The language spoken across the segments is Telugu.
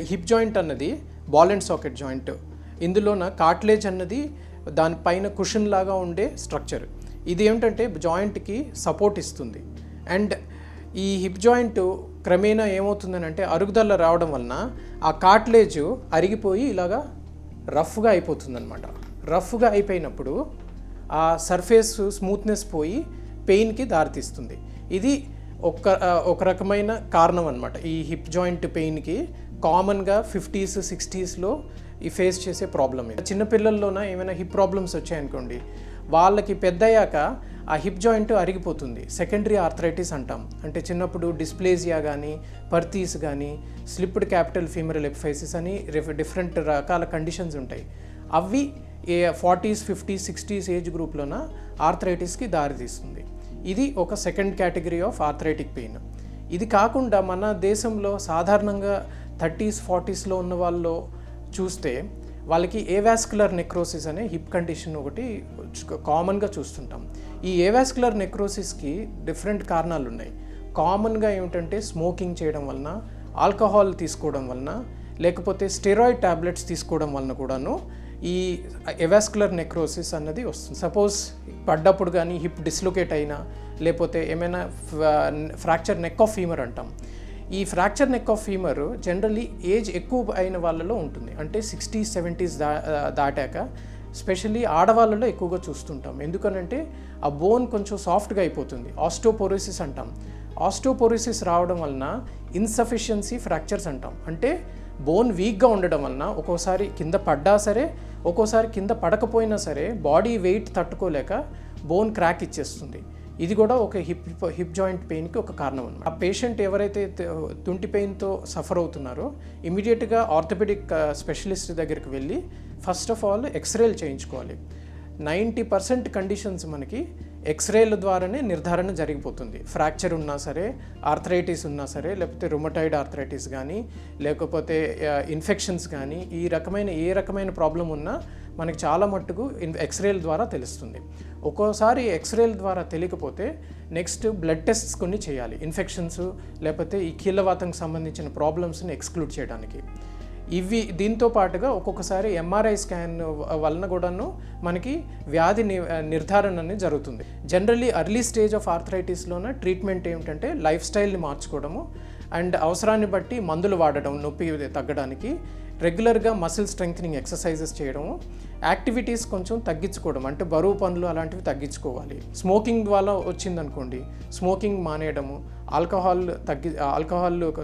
హిప్ జాయింట్ అన్నది బాల్ అండ్ సాకెట్ జాయింట్. ఇందులోన కార్టిలేజ్ అన్నది దానిపైన కుషన్ లాగా ఉండే స్ట్రక్చర్. ఇది ఏమిటంటే జాయింట్కి సపోర్ట్ ఇస్తుంది. అండ్ ఈ హిప్ జాయింట్ క్రమేణా ఏమవుతుందని అంటే అరుగుదల రావడం వలన ఆ కార్టిలేజ్ అరిగిపోయి ఇలాగా రఫ్గా అయిపోతుంది అనమాట. రఫ్గా అయిపోయినప్పుడు ఆ సర్ఫేస్ స్మూత్నెస్ పోయి పెయిన్కి దారితీస్తుంది. ఇది ఒక రకమైన కారణం అనమాట. ఈ హిప్ జాయింట్ పెయిన్కి కామన్గా 50s 60sలో ఈ ఫేస్ చేసే ప్రాబ్లం ఇది. చిన్నపిల్లల్లోన ఏమైనా హిప్ ప్రాబ్లమ్స్ వచ్చాయనుకోండి, వాళ్ళకి పెద్దయ్యాక ఆ హిప్ జాయింట్ అరిగిపోతుంది. సెకండరీ ఆర్థరైటిస్ అంటాం. అంటే చిన్నప్పుడు డిస్ప్లేజియా కానీ, పర్తీస్ కానీ, స్లిప్డ్ క్యాపిటల్ ఫీమరల్ ఎపిఫైసిస్ అని డిఫరెంట్ రకాల కండిషన్స్ ఉంటాయి. అవి 40s 50s 60s ఏజ్ గ్రూప్లోన ఆర్థరైటిస్కి దారితీస్తుంది. ఇది ఒక second category of arthritic pain. ఇది కాకుండా మన దేశంలో సాధారణంగా 30s 40sలో ఉన్న వాళ్ళు చూస్తే వాళ్ళకి ఏవాస్కులర్ నెక్రోసిస్ అనే హిప్ కండిషన్ ఒకటి కామన్గా చూస్తుంటాం. ఈ ఏవాస్కులర్ నెక్రోసిస్కి డిఫరెంట్ కారణాలు ఉన్నాయి. కామన్గా ఏమిటంటే స్మోకింగ్ చేయడం వలన, ఆల్కహాల్ తీసుకోవడం వలన, లేకపోతే స్టెరాయిడ్ టాబ్లెట్స్ తీసుకోవడం వలన కూడాను ఈ ఏవాస్కులర్ నెక్రోసిస్ అన్నది వస్తుంది. సపోజ్ పడ్డప్పుడు కానీ హిప్ డిస్లొకేట్ అయినా, లేకపోతే ఏమైనా ఫ్రాక్చర్ నెక్ ఆఫ్ ఫీమర్ అంటాం. ఈ fracture neck of femur generally age ఎక్కువ అయిన వాళ్ళలో ఉంటుంది. అంటే 60s 70s దాటాక స్పెషల్లీ ఆడవాళ్ళలో ఎక్కువగా చూస్తుంటాం. ఎందుకనంటే ఆ బోన్ కొంచెం సాఫ్ట్గా అయిపోతుంది. ఆస్టోపోరోసిస్ అంటాం. ఆస్టోపోరోసిస్ రావడం వలన ఇన్సఫిషియన్సీ ఫ్రాక్చర్స్ అంటాం. అంటే బోన్ వీక్గా ఉండడం వలన ఒక్కోసారి కింద పడ్డా సరే, ఒక్కోసారి కింద పడకపోయినా సరే బాడీ వెయిట్ తట్టుకోలేక బోన్ క్రాక్ ఇచ్చేస్తుంది. ఇది కూడా ఒక హిప్ జాయింట్ పెయిన్కి ఒక కారణం అన్నమాట. ఆ పేషెంట్ ఎవరైతే తుంటి పెయిన్తో సఫర్ అవుతున్నారో ఇమీడియట్గా ఆర్థోపెడిక్ స్పెషలిస్ట్ దగ్గరికి వెళ్ళి ఫస్ట్ ఆఫ్ ఆల్ ఎక్స్రేలు చేయించుకోవాలి. 90% కండిషన్స్ మనకి ఎక్స్రేల ద్వారానే నిర్ధారణ జరిగిపోతుంది. ఫ్రాక్చర్ ఉన్నా సరే, ఆర్థరైటిస్ ఉన్నా సరే, లేకపోతే రుమటాయిడ్ ఆర్థరైటిస్ కానీ, లేకపోతే ఇన్ఫెక్షన్స్ కానీ, ఈ రకమైన ఏ రకమైన ప్రాబ్లం ఉన్నా మనకి చాలా మట్టుకు ఎక్స్రేల ద్వారా తెలుస్తుంది. ఒక్కోసారి ఎక్స్రేల ద్వారా తెలియకపోతే నెక్స్ట్ బ్లడ్ టెస్ట్స్ కొన్ని చేయాలి. ఇన్ఫెక్షన్స్ లేకపోతే ఈ కీళ్ళవాతంకి సంబంధించిన ప్రాబ్లమ్స్ని ఎక్స్క్లూడ్ చేయడానికి. దీంతో పాటుగా ఒక్కొక్కసారి ఎంఆర్ఐ స్కాన్ వలన కూడాను మనకి వ్యాధి నిర్ధారణ అనేది జరుగుతుంది. జనరల్లీ ఎర్లీ స్టేజ్ ఆఫ్ ఆర్థరైటిస్లోన ట్రీట్మెంట్ ఏమిటంటే లైఫ్ స్టైల్ని మార్చుకోవడము అండ్ అవసరాన్ని బట్టి మందులు వాడడం నొప్పి తగ్గడానికి, రెగ్యులర్గా మసిల్ స్ట్రెంగ్థనింగ్ ఎక్సర్సైజెస్ చేయడము, యాక్టివిటీస్ కొంచెం తగ్గించుకోవడం, అంటే బరువు పనులు అలాంటివి తగ్గించుకోవాలి. స్మోకింగ్ వల్ల వచ్చిందనుకోండి, స్మోకింగ్ మానేయడము, ఆల్కహాల్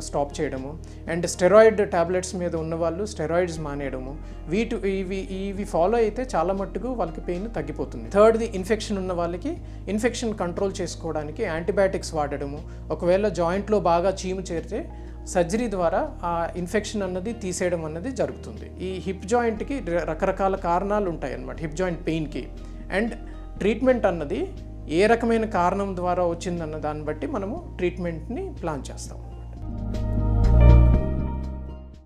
స్టాప్ చేయడము, అండ్ స్టెరాయిడ్ టాబ్లెట్స్ మీద ఉన్నవాళ్ళు స్టెరాయిడ్స్ మానేయడము, ఇవి ఫాలో అయితే చాలా మట్టుకు వాళ్ళకి పెయిన్ తగ్గిపోతుంది. థర్డ్ది ఇన్ఫెక్షన్ ఉన్న వాళ్ళకి ఇన్ఫెక్షన్ కంట్రోల్ చేసుకోవడానికి యాంటీబయాటిక్స్ వాడడము, ఒకవేళ జాయింట్లో బాగా చీము చేరితే సర్జరీ ద్వారా ఆ ఇన్ఫెక్షన్ అన్నది తీసేయడం అన్నది జరుగుతుంది. ఈ హిప్ జాయింట్కి రకరకాల కారణాలు ఉంటాయి అన్నమాట, హిప్ జాయింట్ పెయిన్కి. అండ్ ట్రీట్మెంట్ అన్నది ఏ రకమైన కారణం ద్వారా వచ్చిందన్న దాన్ని బట్టి మనము ట్రీట్మెంట్ని ప్లాన్ చేస్తాం.